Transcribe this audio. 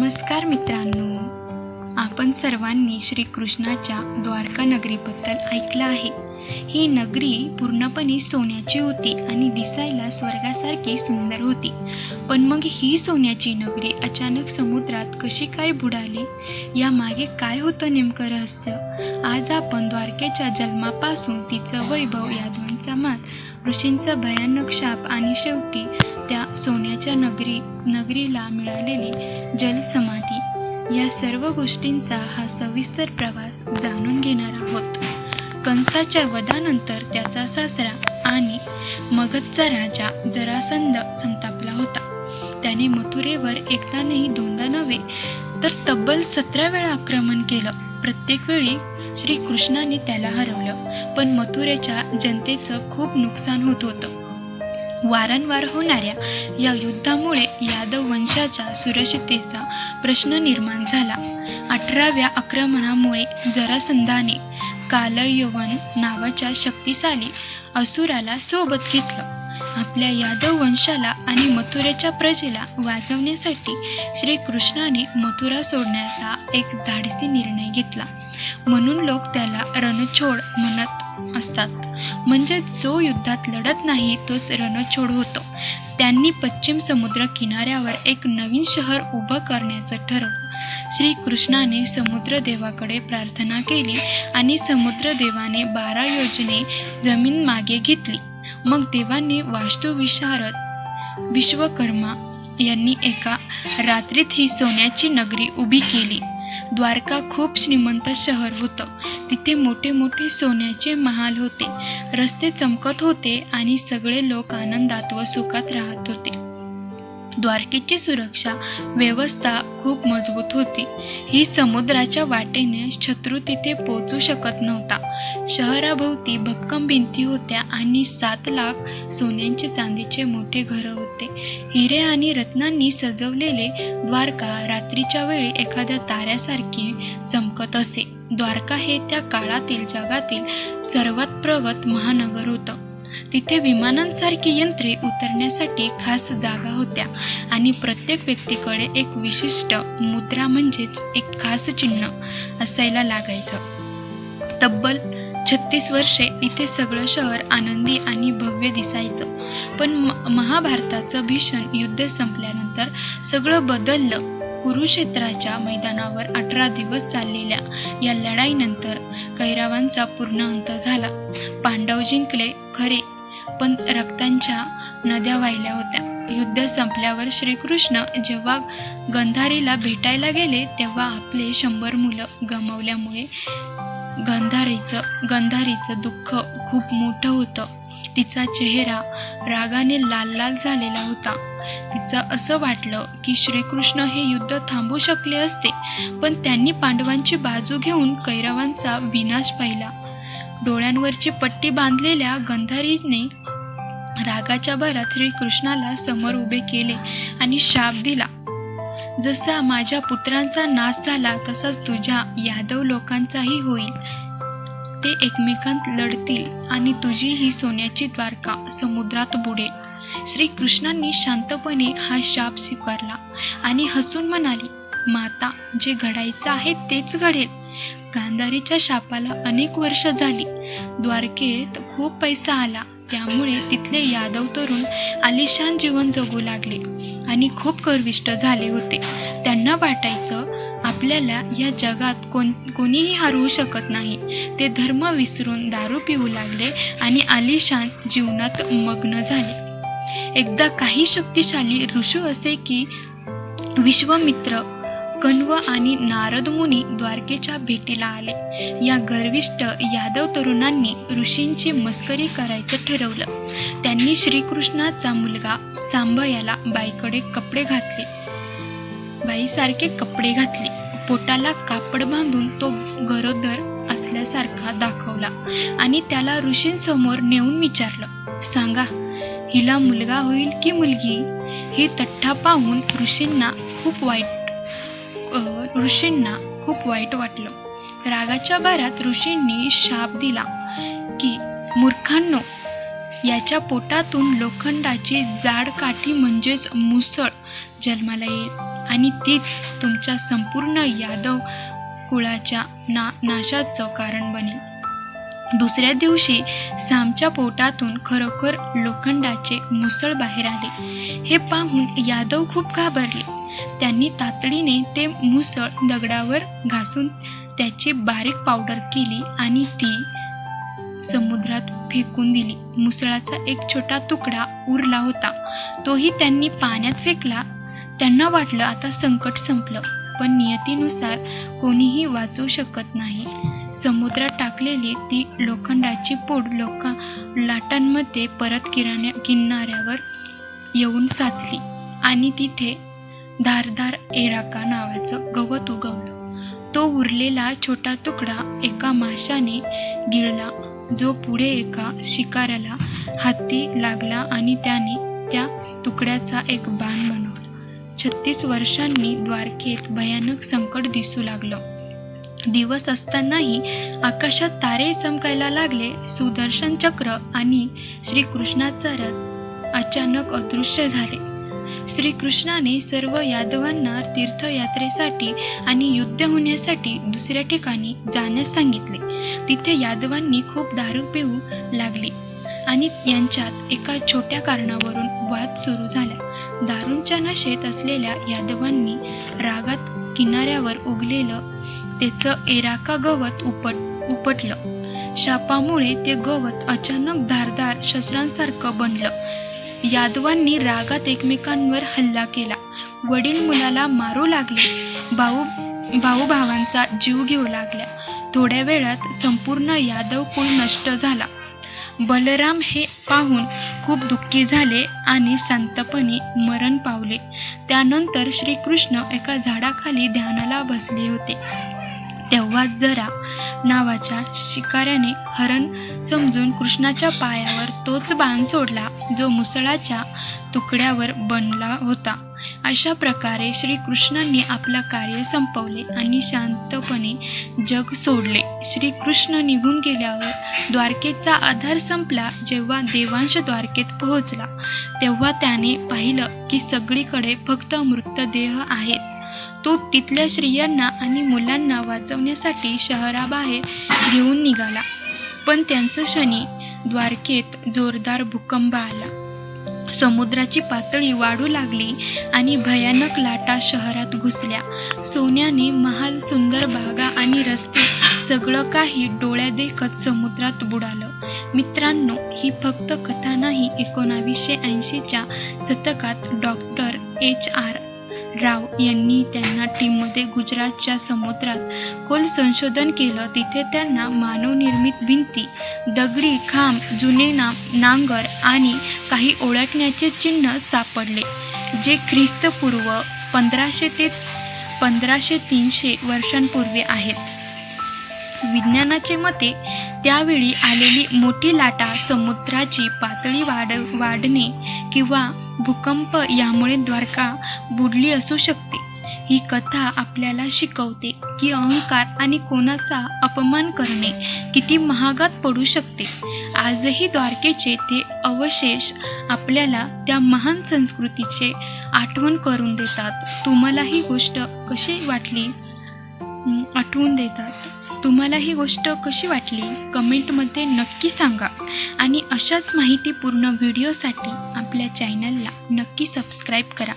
नमस्कार मित्रांनो, आपण सर्वांनी श्रीकृष्णाच्या द्वारका नगरीबद्दल ऐकलं आहे. ही नगरी पूर्णपणे सोन्याची होती आणि दिसायला स्वर्गासारखी सुंदर होती. पण मग ही सोन्याची नगरी अचानक समुद्रात कशी काय बुडाली? यामागे काय होतं नेमकं रहस्य? आज आपण द्वारकेच्या जन्मापासून तिचं वैभव, यादवांचा मान, ऋषींचा भयानक शाप आणि शेवटी त्या सोन्याच्या नगरीला मिळालेली जलसमाधी, या सर्व गोष्टींचा हा सविस्तर प्रवास जाणून घेणार आहोत. कंसाच्या वधानंतर त्याचा सासरा आणि मगधचा राजा जरासंध संतापला होता. त्याने मथुरेवर एकदा नाही, दोनदा नव्हे, तर तब्बल 17 वेळा आक्रमण केलं. प्रत्येक वेळी श्रीकृष्णाने त्याला हरवलं, पण मथुरेच्या जनतेचं खूप नुकसान होत होतं. वारंवार होणाऱ्या या युद्धामुळे यादव वंशाच्या सुरक्षिततेचा प्रश्न निर्माण झाला. 18व्या आक्रमणामुळे जरासंधाने कालयवन नावाच्या शक्तिशाली असुराला सोबत घेतलं. आपल्या यादव वंशाला आणि मथुरेच्या प्रजेला वाचवण्यासाठी श्रीकृष्णाने मथुरा सोडण्याचा एक धाडसी निर्णय घेतला. म्हणून लोक त्याला रणछोड म्हणत असतात. म्हणजे जो युद्धात लढत नाही तोच रणछोड होतो. त्यांनी पश्चिम समुद्र किनाऱ्यावर एक नवीन शहर उभं करण्याचं ठरवलं. श्रीकृष्णाने समुद्रदेवाकडे प्रार्थना केली आणि समुद्रदेवाने 12 योजने जमीन मागे घेतली. मग देवाने वास्तुविशारद विश्वकर्मा यांनी एका रात्रीत ही सोन्याची नगरी उभी केली. द्वारका खूप श्रीमंत शहर होतं. तिथे मोठे मोठे सोन्याचे महाल होते, रस्ते चमकत होते आणि सगळे लोक आनंदात व सुखात राहत होते. द्वारकेची सुरक्षा व्यवस्था खूप मजबूत होती. ही समुद्राच्या वाटेने शत्रू तिथे पोहोचू शकत नव्हता. शहराभोवती भक्कम भिंती होत्या आणि 7 लाख सोन्यांचे चांदीचे मोठे घरं होते. हिरे आणि रत्नांनी सजवलेले द्वारका रात्रीच्या वेळी एखाद्या ताऱ्यासारखी चमकत असे. द्वारका हे त्या काळातील जगातील सर्वात प्रगत महानगर होतं. तिथे विमानांसारखी यंत्रे उतरण्यासाठी खास जागा होत्या आणि प्रत्येक व्यक्तीकडे एक विशिष्ट मुद्रा म्हणजेच एक खास चिन्ह असायला लागायचं. तब्बल 36 वर्षे इथे सगळं शहर आनंदी आणि भव्य दिसायचं. पण महाभारताचं भीषण युद्ध संपल्यानंतर सगळं बदललं. कुरुक्षेत्राच्या मैदानावर 18 दिवस चाललेल्या या लढाईनंतर कैरवांचा पूर्ण अंत झाला. पांडव जिंकले खरे, पण रक्तांच्या नद्या वाहिल्या होत्या. युद्ध संपल्यावर श्रीकृष्ण जेव्हा गंधारीला भेटायला गेले तेव्हा आपले 100 मुलं गमावल्यामुळे गंधारीचं दुःख खूप मोठं होतं. तिचा चेहरा रागाने लाल लाल झालेला होता. तिचं असं वाटलं की श्रीकृष्ण हे युद्ध थांबवू शकले असते, पण त्यांनी पांडवांची बाजू घेऊन कैरवांचा विनाश पाहिला. डोळ्यांवरची पट्टी बांधलेल्या गंधारीने रागाच्या भरात श्रीकृष्णाला समोर उभे केले आणि शाप दिला. जसा माझ्या पुत्रांचा नाश झाला तसाच तुझ्या यादव लोकांचाही होईल. ते एकमेकांत लढतील आणि तुझी ही सोन्याची द्वारका समुद्रात बुडेल. श्रीकृष्णांनी शांतपणे हा शाप स्वीकारला आणि हसून म्हणाली, माता, जे घडायचं आहे तेच घडेल. गांधारीच्या शापाला अनेक वर्ष झाली. द्वारकेत खूप पैसा आला, त्यामुळे तिथले यादव तरुण आलिशान जीवन जगू लागले आणि खूप गर्विष्ठ झाले होते. त्यांना वाटायचं आपल्याला या जगात कोणीही हरवू शकत नाही. ते धर्म विसरून दारू पिऊ लागले आणि आलिशान जीवनात मग्न झाले. एकदा काही शक्तिशाली ऋषी असे की विश्वामित्र, कण्व आणि नारद मुनी द्वारकेच्या भेटीला आले. या गर्विष्ठ यादव तरुणांनी ऋषींची मस्करी करायचं ठरवलं. त्यांनी श्रीकृष्णाचा मुलगा सांब याला बाईसारखे कपडे घातले. पोटाला कापड बांधून तो गरोदर असल्यासारखा दाखवला आणि त्याला ऋषींसमोर नेऊन विचारलं, सांगा, हिला मुलगा होईल की मुलगी? ही तठ्ठा पाहून ऋषींना खूप वाईट वाटलं. रागाच्या भारात ऋषींनी शाप दिला की, मूर्खांनो, याच्या पोटातून लोखंडाची जाड काठी म्हणजेच मुसळ जन्माला येईल. आणि तीच तुमच्या संपूर्ण यादव कुळाच्या नाशाचं कारण बनेल. दुसऱ्या दिवशी सामच्या पोटातून खरोखर लोखंडाचे मुसळ बाहेर आले. हे पाहून यादव खूप घाबरले. त्यांनी तातडीने ते मुसळ दगडावर घासून त्याची बारीक पावडर केली आणि ती समुद्रात फेकून दिली. मुसळाचा एक छोटा तुकडा उरला होता, तोही त्यांनी पाण्यात फेकला. त्यांना वाटलं आता संकट संपलं, पण नियतीनुसार कोणीही वाचू शकत नाही. समुद्रात टाकलेली ती लोखंडाची पूड लाटांमध्ये परत किनाऱ्यावर येऊन साचली आणि तिथे धारदार एराका नावाचं गवत उगवलं. तो उरलेला छोटा तुकडा एका माशाने गिळला, जो पुढे एका शिकाऱ्याला हाती लागला आणि त्याने त्या तुकड्याचा एक बाण बनवला. 36 वर्षांनी द्वारकेत भयानक संकट दिसू लागलं. दिवस असतानाही आकाशात तारे चमकायला लागले. सुदर्शन चक्र आणि श्रीकृष्णाचा रथ अचानक अदृश्य झाले. श्रीकृष्णाने सर्व यादवांना तीर्थयात्रेसाठी आणि युद्ध होण्यासाठी दुसऱ्या ठिकाणी जाण्यास सांगितले. तिथे यादवांनी खूप दारू पिऊ लागली आणि यांच्यात एका छोट्या कारणावरून वाद सुरू झाला. दारूंच्या नशेत असलेल्या यादवांनी रागात किनाऱ्यावर उगलेलं त्याचं एराका गवत उपटलं. शापामुळे ते गवत अचानक धारदार शस्त्रांसारखं बनलं. यादवांनी रागात एकमेकांवर हल्ला केला. वडील मुलाला मारू लागले. भाऊ भावांचा जीव घेऊ लागल्या. थोड्या वेळात संपूर्ण यादव कुळ नष्ट झाला. बलराम हे पाहून खूप दुःखी झाले आणि शांतपणे मरण पावले. त्यानंतर श्रीकृष्ण एका झाडाखाली ध्यानाला बसले होते. तेव्हाच जरा नावाच्या शिकाऱ्याने हरण समजून कृष्णाच्या पायावर तोच बाण सोडला जो मुसळाच्या तुकड्यावर बनला होता. अशा प्रकारे श्रीकृष्णांनी आपलं कार्य संपवले आणि शांतपणे जग सोडले. श्रीकृष्ण निघून गेल्यावर द्वारकेचा आधार संपला. जेव्हा देवांश द्वारकेत पोहोचला तेव्हा त्याने पाहिलं की सगळीकडे फक्त मृतदेह आहेत. तो तिथल्या स्त्रियांना आणि मुलांना वाचवण्यासाठी शहराबाहेर घेऊन निघाला. पण त्यांचं क्षणी द्वारकेत जोरदार भूकंप आला. समुद्राची पातळी वाढू लागली आणि भयानक लाटा शहरात घुसल्या. सोन्याने महाल, सुंदर बागा आणि रस्ते सगळं काही डोळ्यादेखत समुद्रात बुडालं. मित्रांनो, ही फक्त कथा नाही. 1980च्या शतकात डॉक्टर HR राव यांनी त्यांना टीममध्ये गुजरातच्या समुद्रात खोल संशोधन केलं. तिथे त्यांना मानवनिर्मित भिंती, दगडी खांब, जुने नांगर आणि काही ओळखण्याचे चिन्ह सापडले, जे ख्रिस्तपूर्व 1500 ते 1500-300 वर्षांपूर्वी आहेत. विज्ञानाचे मते त्यावेळी आलेली मोठी लाटा, समुद्राची पातळी वाढणे किंवा भूकंप यामुळे द्वारका बुडली असू शकते. ही कथा आपल्याला शिकवते की अहंकार आणि कोणाचा अपमान करणे किती महागात पडू शकते. आजही द्वारकेचे ते अवशेष आपल्याला त्या महान संस्कृतीचे आठवण करून देतात. तुम्हाला ही गोष्ट कशी वाटली तुम्हाला ही गोष्ट कशी वाटली कमेंटमध्ये नक्की सांगा. आणि अशाच माहितीपूर्ण व्हिडिओसाठी आपल्या चॅनलला नक्की सबस्क्राईब करा.